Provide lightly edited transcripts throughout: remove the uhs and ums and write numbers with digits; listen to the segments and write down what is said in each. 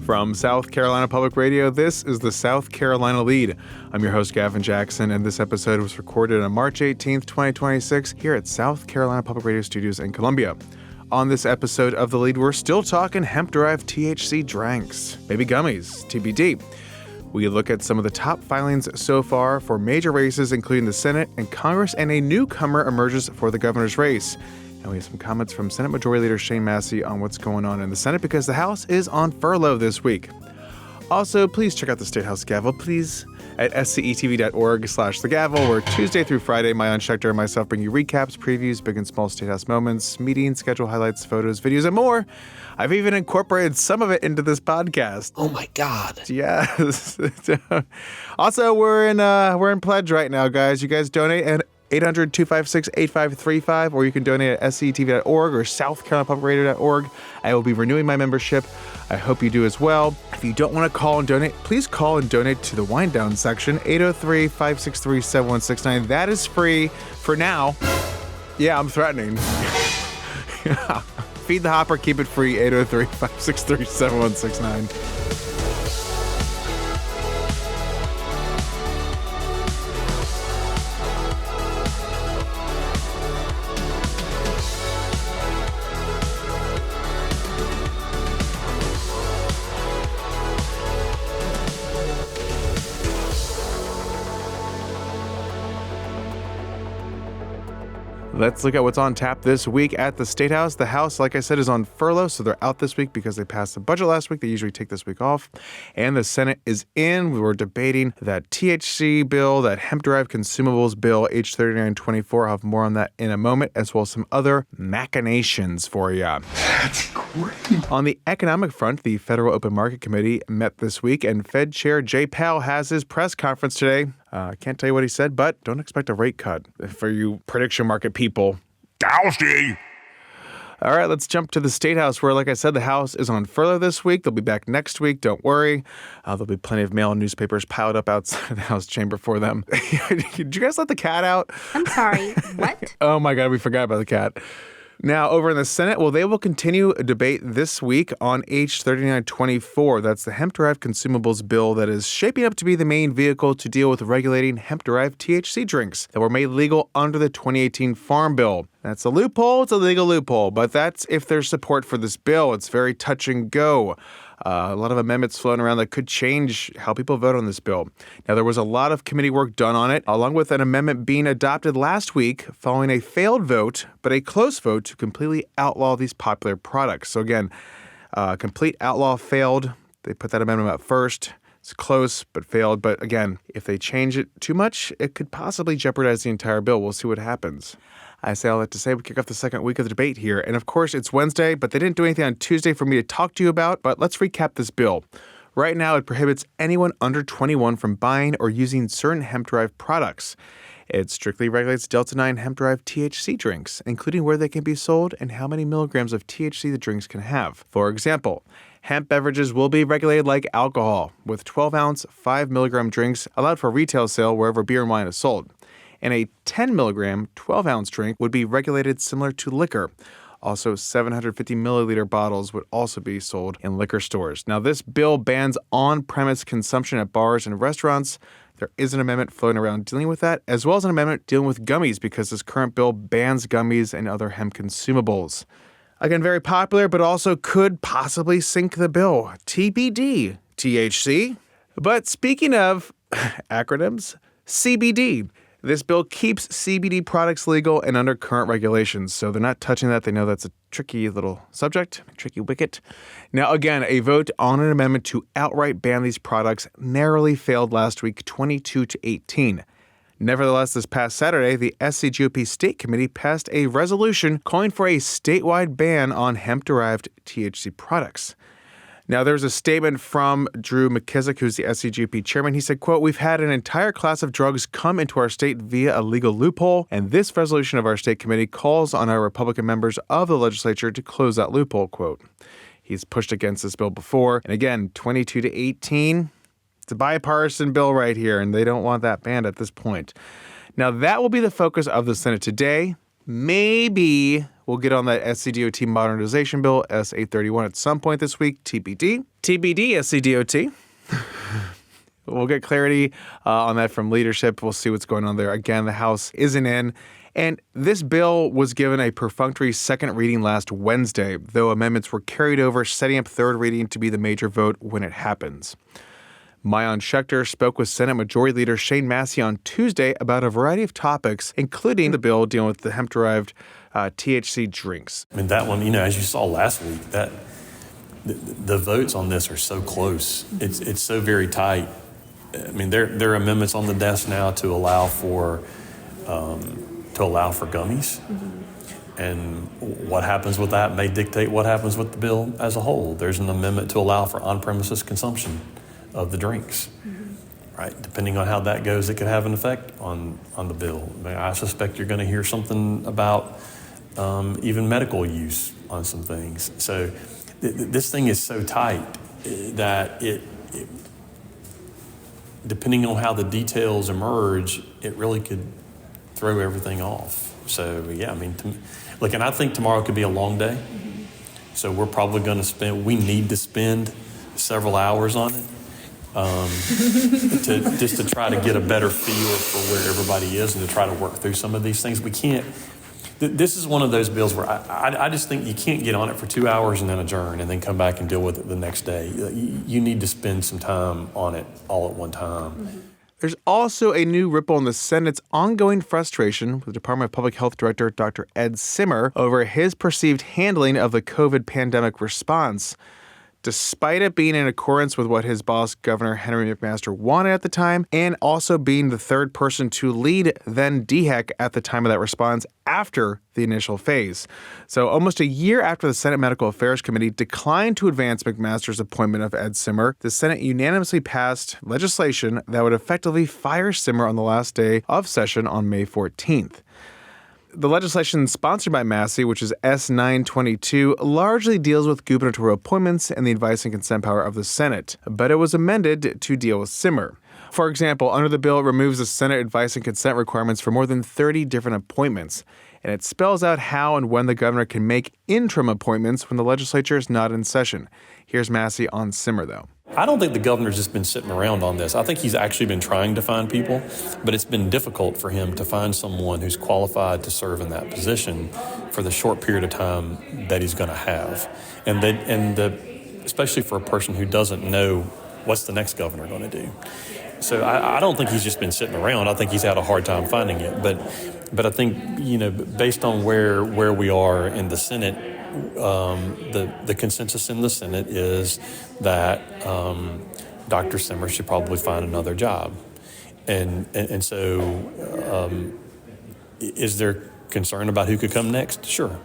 From South Carolina Public Radio, this is the South Carolina Lede. I'm your host, Gavin Jackson, and this episode was recorded on March 18th, 2026, here at South Carolina Public Radio Studios in Columbia. On this episode of The Lede, we're still talking hemp-derived THC drinks, baby gummies, TBD. We look at some of the top filings so far for major races, including the Senate and Congress, and a newcomer emerges for the governor's race. And we have some comments from Senate Majority Leader Shane Massey on what's going on in the Senate because the House is on furlough this week. Also, please check out the State House Gavel, please, at SCETV.org/the Gavel, where Tuesday through Friday, my Aunt Schechter and myself bring you recaps, previews, big and small State House moments, meetings, schedule highlights, photos, videos, and more. I've even incorporated some of it into this podcast. Oh my God. Yes. Also, we're in pledge right now, guys. You guys donate at 800-256-8535, or you can donate at SCETV.org or SouthCarolinaPublicRadio.org. I will be renewing my membership. I hope you do as well. If you don't want to call and donate, please call and donate to the wind down section, 803-563-7169. That is free for now. Yeah, I'm threatening. Feed the hopper, keep it free, 803-563-7169. Let's look at what's on tap this week at the State House. The House, like I said, is on furlough, so they're out this week because they passed the budget last week. They usually take this week off. And the Senate is in. We were debating that THC bill, that hemp-derived consumables bill, H3924. I'll have more on that in a moment, as well as some other machinations for you. That's great. On the economic front, the Federal Open Market Committee met this week, and Fed Chair Jay Powell has his press conference today. I can't tell you what he said, but don't expect a rate cut for you prediction market people. Dousty! All right, let's jump to the State House, where, like I said, the House is on furlough this week. They'll be back next week. Don't worry. There'll be plenty of mail and newspapers piled up outside the House chamber for them. Did you guys let the cat out? I'm sorry, what? Oh, my God, we forgot about the cat. Now, over in the Senate, well, they will continue a debate this week on H3924. That's the hemp-derived consumables bill that is shaping up to be the main vehicle to deal with regulating hemp-derived THC drinks that were made legal under the 2018 Farm Bill. That's a loophole. It's a legal loophole, but that's if there's support for this bill. It's very touch and go. A lot of amendments floating around that could change how people vote on this bill. Now, there was a lot of committee work done on it, along with an amendment being adopted last week following a failed vote, but a close vote to completely outlaw these popular products. So again, complete outlaw failed. They put that amendment up first. It's close, but failed. But again, if they change it too much, it could possibly jeopardize the entire bill. We'll see what happens. I say all that to say we kick off the second week of the debate here. And of course, it's Wednesday, but they didn't do anything on Tuesday for me to talk to you about. But let's recap this bill. Right now, it prohibits anyone under 21 from buying or using certain hemp-derived products. It strictly regulates Delta-9 hemp-derived THC drinks, including where they can be sold and how many milligrams of THC the drinks can have. For example, hemp beverages will be regulated like alcohol, with 12-ounce, 5-milligram drinks allowed for retail sale wherever beer and wine is sold. And a 10-milligram, 12-ounce drink would be regulated similar to liquor. Also, 750-milliliter bottles would also be sold in liquor stores. Now, this bill bans on-premise consumption at bars and restaurants. There is an amendment floating around dealing with that, as well as an amendment dealing with gummies, because this current bill bans gummies and other hemp consumables. Again, very popular, but also could possibly sink the bill. TBD, THC. But speaking of acronyms, CBD. This bill keeps CBD products legal and under current regulations, so they're not touching that. They know that's a tricky little subject, tricky wicket. Now, again, a vote on an amendment to outright ban these products narrowly failed last week, 22-18. Nevertheless, this past Saturday, the SCGOP State Committee passed a resolution calling for a statewide ban on hemp-derived THC products. Now, there's a statement from Drew McKissick, who's the SCGP chairman. He said, quote, "We've had an entire class of drugs come into our state via a legal loophole, and this resolution of our state committee calls on our Republican members of the legislature to close that loophole," quote. He's pushed against this bill before. And again, 22-18, it's a bipartisan bill right here, and they don't want that banned at this point. Now, that will be the focus of the Senate today. Maybe we'll get on that SCDOT modernization bill, S831, at some point this week, TBD. TBD, SCDOT. We'll get clarity on that from leadership. We'll see what's going on there. Again, the House isn't in. And this bill was given a perfunctory second reading last Wednesday, though amendments were carried over, setting up third reading to be the major vote when it happens. Mayan Schechter spoke with Senate Majority Leader Shane Massey on Tuesday about a variety of topics, including the bill dealing with the hemp-derived THC drinks. I mean, that one, as you saw last week, that the votes on this are so close. It's so very tight. I mean, there are amendments on the desk now to allow for gummies, and what happens with that may dictate what happens with the bill as a whole. There's an amendment to allow for on-premises consumption of the drinks, right? Depending on how that goes, it could have an effect on the bill. I mean, I suspect you're going to hear something about even medical use on some things. So this thing is so tight that it depending on how the details emerge, it really could throw everything off. So, yeah, I mean, and I think tomorrow could be a long day. So we're probably going to we need to spend several hours on it to try to get a better feel for where everybody is and to try to work through some of these things. We can't. This is one of those bills where I just think you can't get on it for 2 hours and then adjourn and then come back and deal with it the next day. You need to spend some time on it all at one time. There's also a new ripple in the Senate's ongoing frustration with Department of Public Health Director Dr. Ed Simmer over his perceived handling of the COVID pandemic response. Despite it being in accordance with what his boss, Governor Henry McMaster, wanted at the time, and also being the third person to lead then DHEC at the time of that response after the initial phase. So almost a year after the Senate Medical Affairs Committee declined to advance McMaster's appointment of Ed Simmer, the Senate unanimously passed legislation that would effectively fire Simmer on the last day of session on May 14th. The legislation sponsored by Massey, which is S922, largely deals with gubernatorial appointments and the advice and consent power of the Senate, but it was amended to deal with Simmer. For example, under the bill, it removes the Senate advice and consent requirements for more than 30 different appointments, and it spells out how and when the governor can make interim appointments when the legislature is not in session. Here's Massey on Simmer, though. I don't think the governor's just been sitting around on this. I think he's actually been trying to find people, but it's been difficult for him to find someone who's qualified to serve in that position for the short period of time that he's going to have. Especially for a person who doesn't know what's the next governor going to do. So I don't think he's just been sitting around. I think he's had a hard time finding it. But I think, based on where we are in the Senate, the consensus in the Senate is that Dr. Simmer should probably find another job. And so is there concern about who could come next? Sure.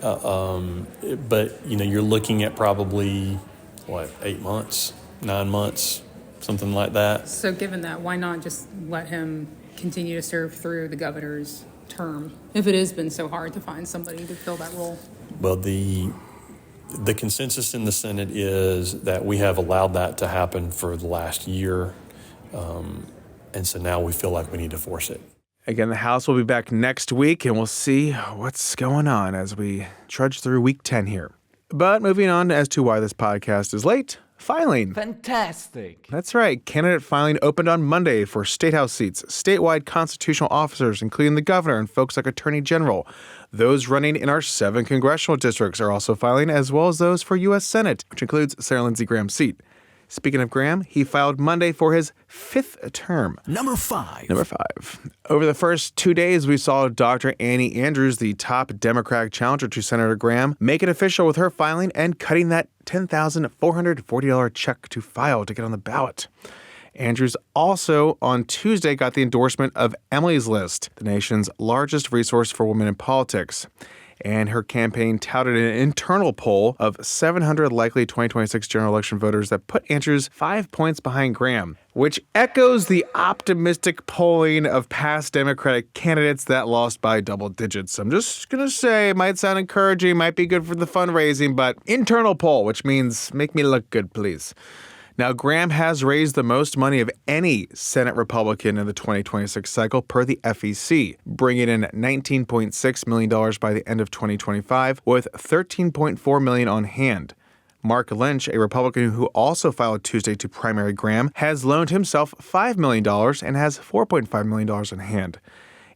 But, you're looking at probably, 8 months, 9 months, something like that. So given that, why not just let him continue to serve through the governor's term if it has been so hard to find somebody to fill that role? Well, the consensus in the Senate is that we have allowed that to happen for the last year, and so now we feel like we need to force it. Again, the House will be back next week, and we'll see what's going on as we trudge through Week 10 here. But moving on as to why this podcast is late, filing. Fantastic. That's right. Candidate filing opened on Monday for State House seats, statewide constitutional officers, including the governor and folks like Attorney General. Those running in our 7 congressional districts are also filing, as well as those for U.S. Senate, which includes Sarah Lindsey Graham's seat. Speaking of Graham, he filed Monday for his 5th term. Number 5. Over the first 2 days, we saw Dr. Annie Andrews, the top Democratic challenger to Senator Graham, make it official with her filing and cutting that $10,440 check to file to get on the ballot. Andrews also on Tuesday got the endorsement of Emily's List, the nation's largest resource for women in politics. And her campaign touted an internal poll of 700 likely 2026 general election voters that put Andrews 5 points behind Graham, which echoes the optimistic polling of past Democratic candidates that lost by double digits. I'm just going to say it might sound encouraging, might be good for the fundraising, but internal poll, which means make me look good, please. Now, Graham has raised the most money of any Senate Republican in the 2026 cycle per the FEC, bringing in $19.6 million by the end of 2025, with $13.4 million on hand. Mark Lynch, a Republican who also filed Tuesday to primary Graham, has loaned himself $5 million and has $4.5 million in hand.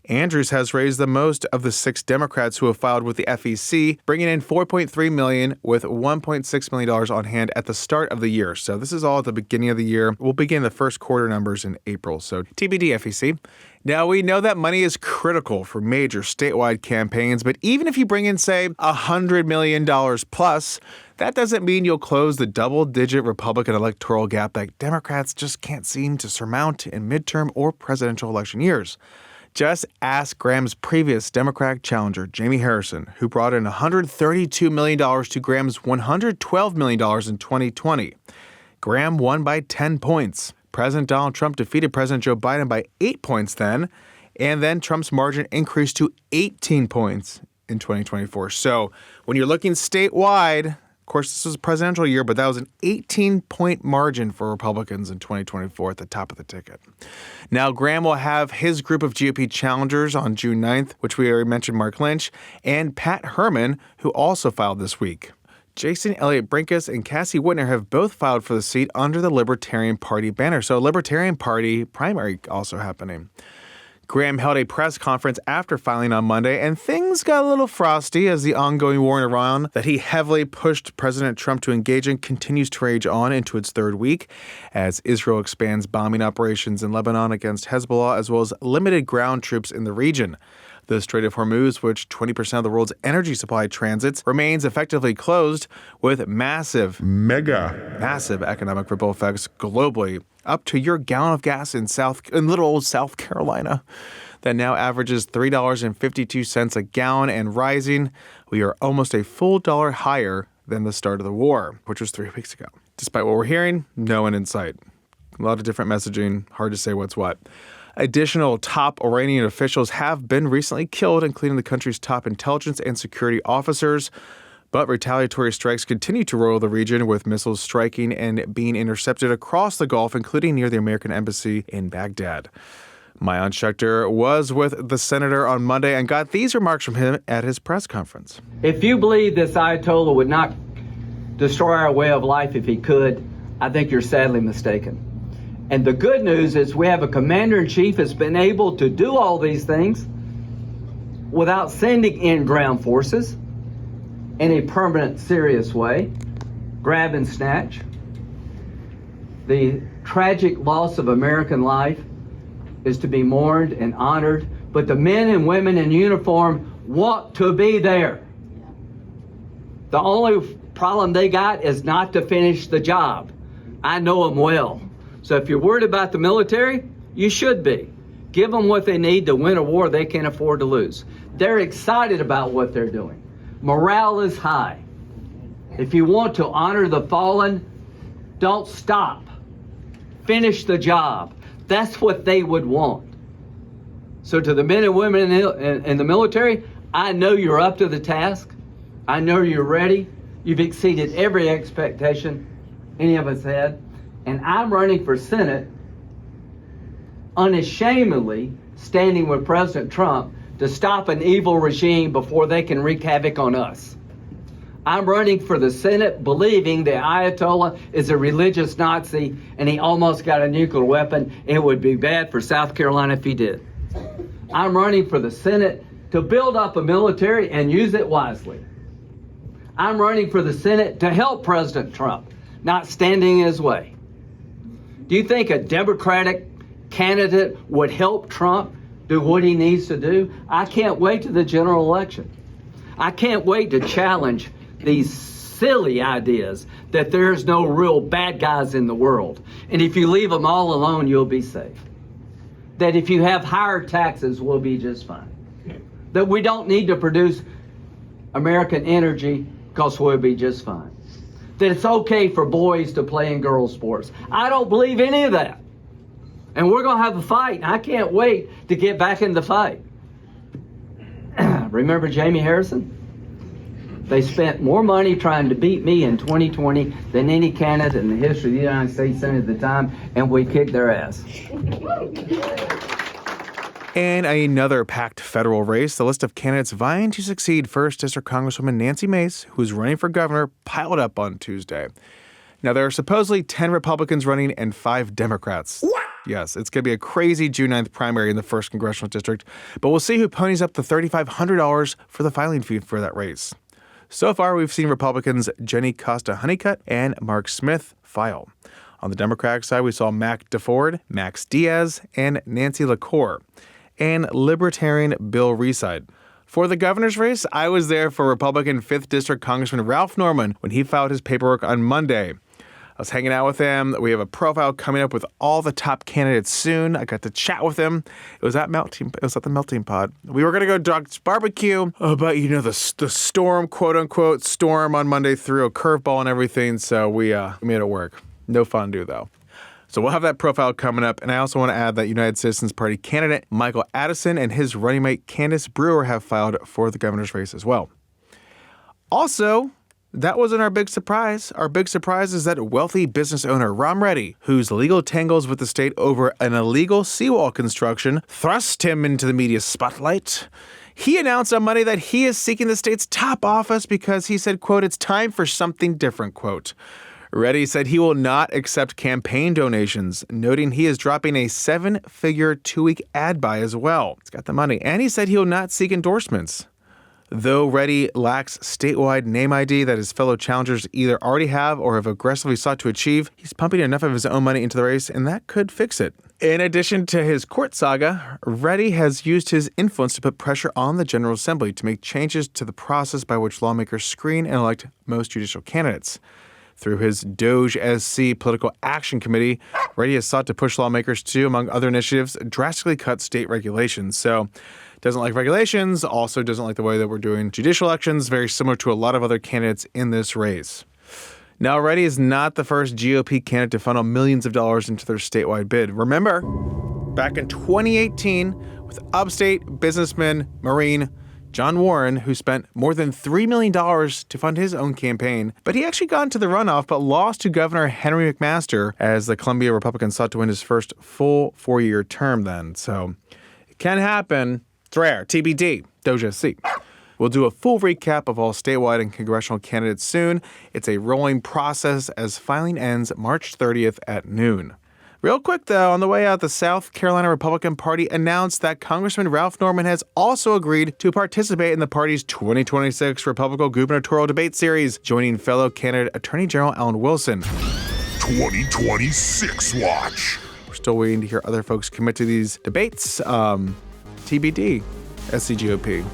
Andrews has raised the most of the 6 Democrats who have filed with the FEC, bringing in $4.3 million with $1.6 million on hand at the start of the year. So this is all at the beginning of the year. We'll begin the first quarter numbers in April. So TBD FEC. Now, we know that money is critical for major statewide campaigns, but even if you bring in, say, $100 million plus, that doesn't mean you'll close the double-digit Republican electoral gap that Democrats just can't seem to surmount in midterm or presidential election years. Just ask Graham's previous Democratic challenger, Jamie Harrison, who brought in $132 million to Graham's $112 million in 2020. Graham won by 10 points. President Donald Trump defeated President Joe Biden by 8 points then, and then Trump's margin increased to 18 points in 2024. So when you're looking statewide, of course, this was a presidential year, but that was an 18-point margin for Republicans in 2024 at the top of the ticket. Now, Graham will have his group of GOP challengers on June 9th, which we already mentioned, Mark Lynch, and Pat Herman, who also filed this week. Jason Elliott Brinkus and Cassie Whitner have both filed for the seat under the Libertarian Party banner. So Libertarian Party primary also happening. Graham held a press conference after filing on Monday, and things got a little frosty as the ongoing war in Iran that he heavily pushed President Trump to engage in continues to rage on into its third week as Israel expands bombing operations in Lebanon against Hezbollah, as well as limited ground troops in the region. The Strait of Hormuz, which 20% of the world's energy supply transits, remains effectively closed with massive economic ripple effects globally, up to your gallon of gas in little old South Carolina that now averages $3.52 a gallon and rising. We are almost a full dollar higher than the start of the war, which was 3 weeks ago. Despite what we're hearing, no one in sight. A lot of different messaging, hard to say what's what. Additional top Iranian officials have been recently killed, including the country's top intelligence and security officers. But retaliatory strikes continue to roil the region, with missiles striking and being intercepted across the Gulf, including near the American embassy in Baghdad. Maayan Schechter was with the senator on Monday and got these remarks from him at his press conference. If you believe this Ayatollah would not destroy our way of life if he could, I think you're sadly mistaken. And the good news is we have a commander-in-chief that's been able to do all these things without sending in ground forces in a permanent, serious way. Grab and snatch. The tragic loss of American life is to be mourned and honored, but the men and women in uniform want to be there. The only problem they got is not to finish the job. I know them well. So if you're worried about the military, you should be. Give them what they need to win a war they can't afford to lose. They're excited about what they're doing. Morale is high. If you want to honor the fallen, don't stop. Finish the job. That's what they would want. So to the men and women in the military, I know you're up to the task. I know you're ready. You've exceeded every expectation any of us had. And I'm running for Senate unashamedly standing with President Trump to stop an evil regime before they can wreak havoc on us. I'm running for the Senate believing the Ayatollah is a religious Nazi and he almost got a nuclear weapon. It would be bad for South Carolina if he did. I'm running for the Senate to build up a military and use it wisely. I'm running for the Senate to help President Trump, not standing in his way. Do you think a Democratic candidate would help Trump do what he needs to do? I can't wait to the general election. I can't wait to challenge these silly ideas that there's no real bad guys in the world. And if you leave them all alone, you'll be safe. That if you have higher taxes, we'll be just fine. That we don't need to produce American energy because we'll be just fine. That it's okay for boys to play in girls' sports. I don't believe any of that. And we're going to have a fight. I can't wait to get back in the fight. Remember Jamie Harrison? They spent more money trying to beat me in 2020 than any candidate in the history of the United States Senate at the time, and we kicked their ass. In another packed federal race, the list of candidates vying to succeed 1st District Congresswoman Nancy Mace, who's running for governor, piled up on Tuesday. Now, there are supposedly 10 Republicans running and 5 Democrats. What? Yes, it's going to be a crazy June 9th primary in the 1st Congressional District, but we'll see who ponies up the $3,500 for the filing fee for that race. So far, we've seen Republicans Jenny Costa-Honeycutt and Mark Smith file. On the Democratic side, we saw Mac DeFord, Max Diaz, and Nancy LaCour, and Libertarian Bill Reside. For the governor's race, I was there for Republican 5th District Congressman Ralph Norman when he filed his paperwork on Monday. I was hanging out with him. We have a profile coming up with all the top candidates soon. I got to chat with him. It was at the melting pot. We were going to go Doc's barbecue, but the storm, quote unquote, storm on Monday threw a curveball and everything. So we made it work. No fondue though. So we'll have that profile coming up. And I also want to add that United Citizens Party candidate Michael Addison and his running mate Candace Brewer have filed for the governor's race as well. Also, that wasn't our big surprise. Our big surprise is that wealthy business owner Ram Reddy, whose legal tangles with the state over an illegal seawall construction thrust him into the media spotlight. He announced on Monday that he is seeking the state's top office because he said, quote, "It's time for something different," quote. Reddy said he will not accept campaign donations, noting he is dropping a 7-figure 2-week ad buy as well. He's got the money. And he said he will not seek endorsements. Though Reddy lacks statewide name ID that his fellow challengers either already have or have aggressively sought to achieve, he's pumping enough of his own money into the race, and that could fix it. In addition to his court saga, Reddy has used his influence to put pressure on the General Assembly to make changes to the process by which lawmakers screen and elect most judicial candidates. Through his Doge SC Political Action Committee, Reddy has sought to push lawmakers to, among other initiatives, drastically cut state regulations. So, doesn't like regulations, also doesn't like the way that we're doing judicial elections, very similar to a lot of other candidates in this race. Now, Reddy is not the first GOP candidate to funnel millions of dollars into their statewide bid. Remember, back in 2018, with upstate businessman Marine John Warren, who spent more than $3 million to fund his own campaign, but he actually got into the runoff but lost to Governor Henry McMaster as the Columbia Republican sought to win his first full 4-year term then. So it can happen. It's rare. TBD. Doge SC. We'll do a full recap of all statewide and congressional candidates soon. It's a rolling process as filing ends March 30th at noon. Real quick, though, on the way out, the South Carolina Republican Party announced that Congressman Ralph Norman has also agreed to participate in the party's 2026 Republican gubernatorial debate series, joining fellow candidate Attorney General Alan Wilson. 2026 watch. We're still waiting to hear other folks commit to these debates. TBD, SCGOP.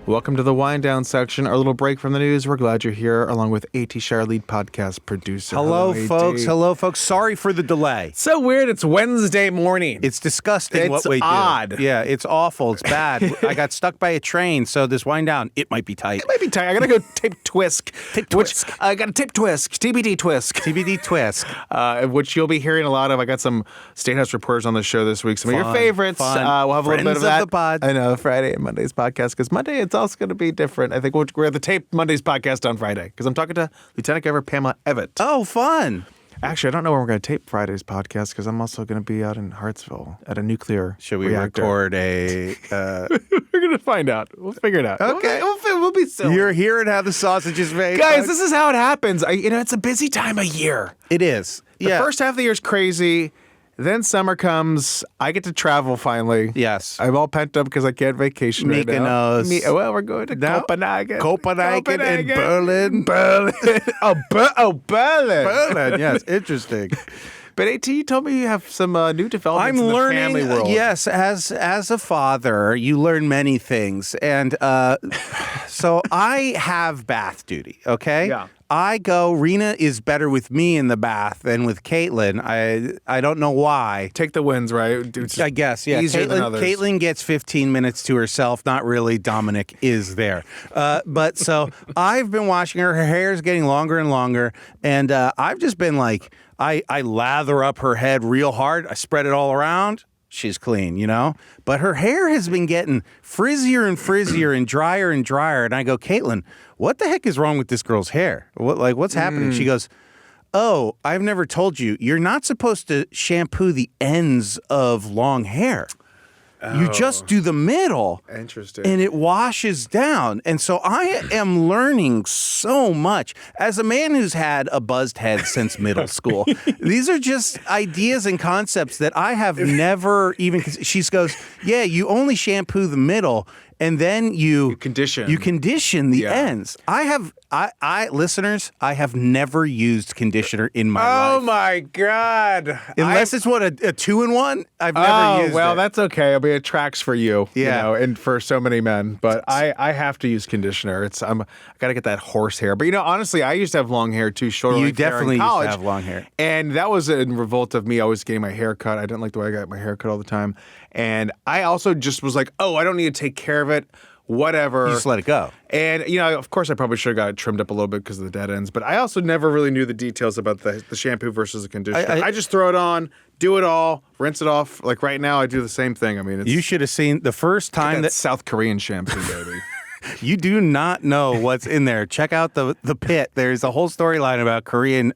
Welcome to the wind down section, our little break from the news. We're glad you're here, along with A.T. Shire, lead podcast producer. Hello, AT. folks. Hello, folks. Sorry for the delay. So weird. It's Wednesday morning. It's disgusting It's what we odd. do. Yeah, it's awful. It's bad. I got stuck by a train, so this wind down, it might be tight. It might be tight. I gotta go tape Twisk. Tape Twisk. I gotta tape Twisk. TBD Twisk. TBD Twist. Which you'll be hearing a lot of. I got some State House reporters on the show this week. Some of your favorites. Fun. We'll have a little bit Friends of that. of the pod. I know, Friday and Monday's podcast. Because Monday, it's also going to be different. I think we're at the tape Monday's podcast on Friday. Because I'm talking to Lieutenant Governor Pamela Evett. Oh, fun. Actually, I don't know when we're going to tape Friday's podcast because I'm also going to be out in Hartsville at a nuclear Should we reactor. record a... We're going to find out. We'll figure it out. Okay. We'll be silly. You're hearing how the sausage is made. Guys, folks? this is how it happens. It's a busy time of year. It is. The first half of the year is crazy. Then summer comes. I get to travel finally. Yes. I'm all pent up because I can't vacation right now. Mykonos. Well, we're going to Copenhagen. Copenhagen and Berlin. Berlin. Berlin. Berlin, yes. Interesting. But AT, you told me you have some new developments I'm in the learning, family world. yes, as a father, you learn many things. And so I have bath duty, okay? Yeah. Rena is better with me in the bath than with Caitlin. I don't know why. Take the wins, right? It's I guess, yeah. easier than others. Caitlin gets 15 minutes to herself. Not really. Dominic is there. But so I've been watching her. Her hair's getting longer and longer. And I've just been like, I lather up her head real hard. I spread it all around. She's clean, you know? But her hair has been getting frizzier and frizzier and drier and drier. And I go, Caitlin, what the heck is wrong with this girl's hair? What's happening? She goes, oh, I've never told you. You're not supposed to shampoo the ends of long hair. You just do the middle. Interesting. And it washes down. And so I am learning so much. As a man who's had a buzzed head since middle school, these are just ideas and concepts that I have never even... She goes, yeah, you only shampoo the middle, and then you condition. You condition the ends. Listeners, I have never used conditioner in my life. Oh my God. Unless it's what, a 2-in-1? I've never used it. Well, that's okay. I mean, it tracks for you, you Yeah. know, and for so many men. But I have to use conditioner. I got to get that horse hair. But, you know, honestly, I used to have long hair too, short You length hair definitely in used to college. have long hair. And that was in revolt of me always getting my hair cut. I didn't like the way I got my hair cut all the time. And I also just was like, oh, I don't need to take care of it. Whatever. You just let it go. And, you know, of course, I probably should have got it trimmed up a little bit because of the dead ends. But I also never really knew the details about the shampoo versus the conditioner. I just throw it on, do it all, rinse it off. Like right now, I do the same thing. I mean, it's You should have seen the first time that South Korean shampoo, baby. You do not know what's in there. Check out the pit. There's a whole storyline about Korean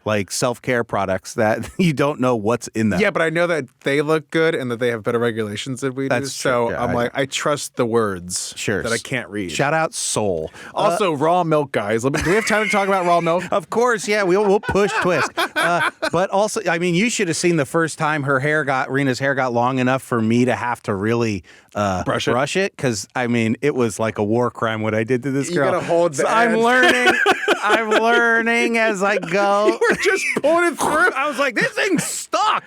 like self-care products that you don't know what's in them. Yeah, but I know that they look good and that they have better regulations than we do. That's so true. Yeah, I'm like, I trust the words that I can't read. Shout out Soul. Also, raw milk, guys. Do we have time to talk about raw milk? Of course, yeah, we'll push twist. But also, I mean, you should have seen the first time Rena's hair got long enough for me to have to really brush it, because I mean, it was like a war crime what I did to this girl. You gotta hold the so I'm end. learning. I'm learning as I go. You were just pulling it through. I was like, this thing's stuck.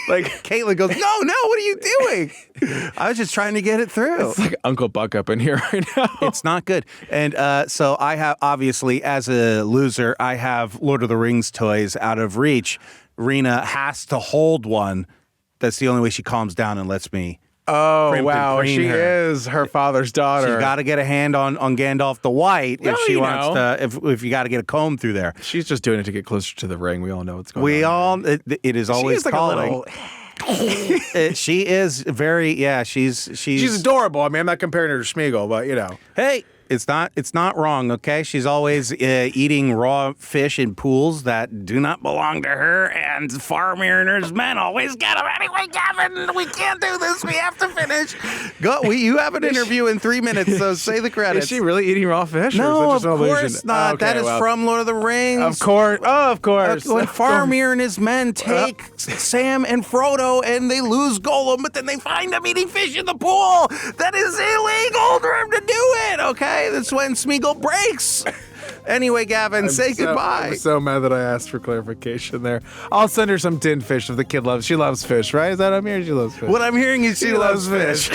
Like Caitlin goes, no, what are you doing? I was just trying to get it through. It's like Uncle Buck up in here right now. It's not good. And so I have, obviously, as a loser, I have Lord of the Rings toys out of reach. Rena has to hold one. That's the only way she calms down and lets me. Oh, Crimp and wow. preen She her. is her father's daughter. She's got to get a hand on Gandalf the White Well, if she you wants know. to, if you got to get a comb through there. She's just doing it to get closer to the ring. We all know what's going on. We all, it is always She's like calling. She is very, she's adorable. I mean, I'm not comparing her to Schmeagol, but you know. Hey, it's not wrong, okay? She's always eating raw fish in pools that do not belong to her, and Farmers men always get them. Anyway, Gavin, we can't do this. We have to finish. You have an interview in 3 minutes, so say the credits. Is she really eating raw fish? No, or of is that just an illusion? course not. Okay, that is from Lord of the Rings. Of course. Oh, of course. When Faramir and his men take Sam and Frodo and they lose Gollum, but then they find him eating fish in the pool. That is illegal for him to do it, okay? That's when Smeagol breaks. Anyway, Gavin, say goodbye. I'm so mad that I asked for clarification there. I'll send her some tinned fish if the kid loves. She loves fish, right? Is that what I'm hearing? She loves fish. What I'm hearing is she loves fish.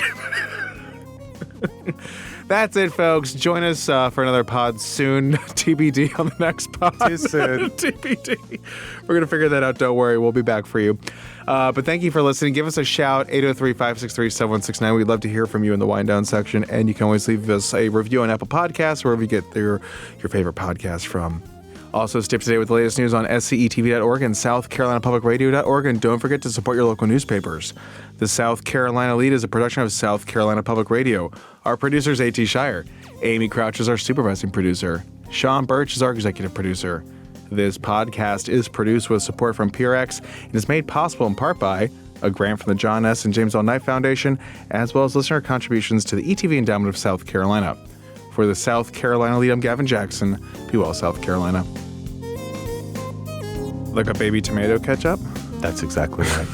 That's it, folks. Join us for another pod soon. TBD on the next pod. Too soon. TBD. We're going to figure that out. Don't worry. We'll be back for you. But thank you for listening. Give us a shout, 803-563-7169. We'd love to hear from you in the wind down section. And you can always leave us a review on Apple Podcasts, wherever you get your favorite podcast from. Also, stay up to date with the latest news on SCETV.org and SouthCarolinaPublicRadio.org. And don't forget to support your local newspapers. The South Carolina Lede is a production of South Carolina Public Radio. Our producer is A.T. Shire. Amy Crouch is our supervising producer. Sean Birch is our executive producer. This podcast is produced with support from PRX and is made possible in part by a grant from the John S. and James L. Knight Foundation, as well as listener contributions to the ETV Endowment of South Carolina. For the South Carolina Lede, I'm Gavin Jackson. Be well, South Carolina. Like a baby tomato ketchup? That's exactly right.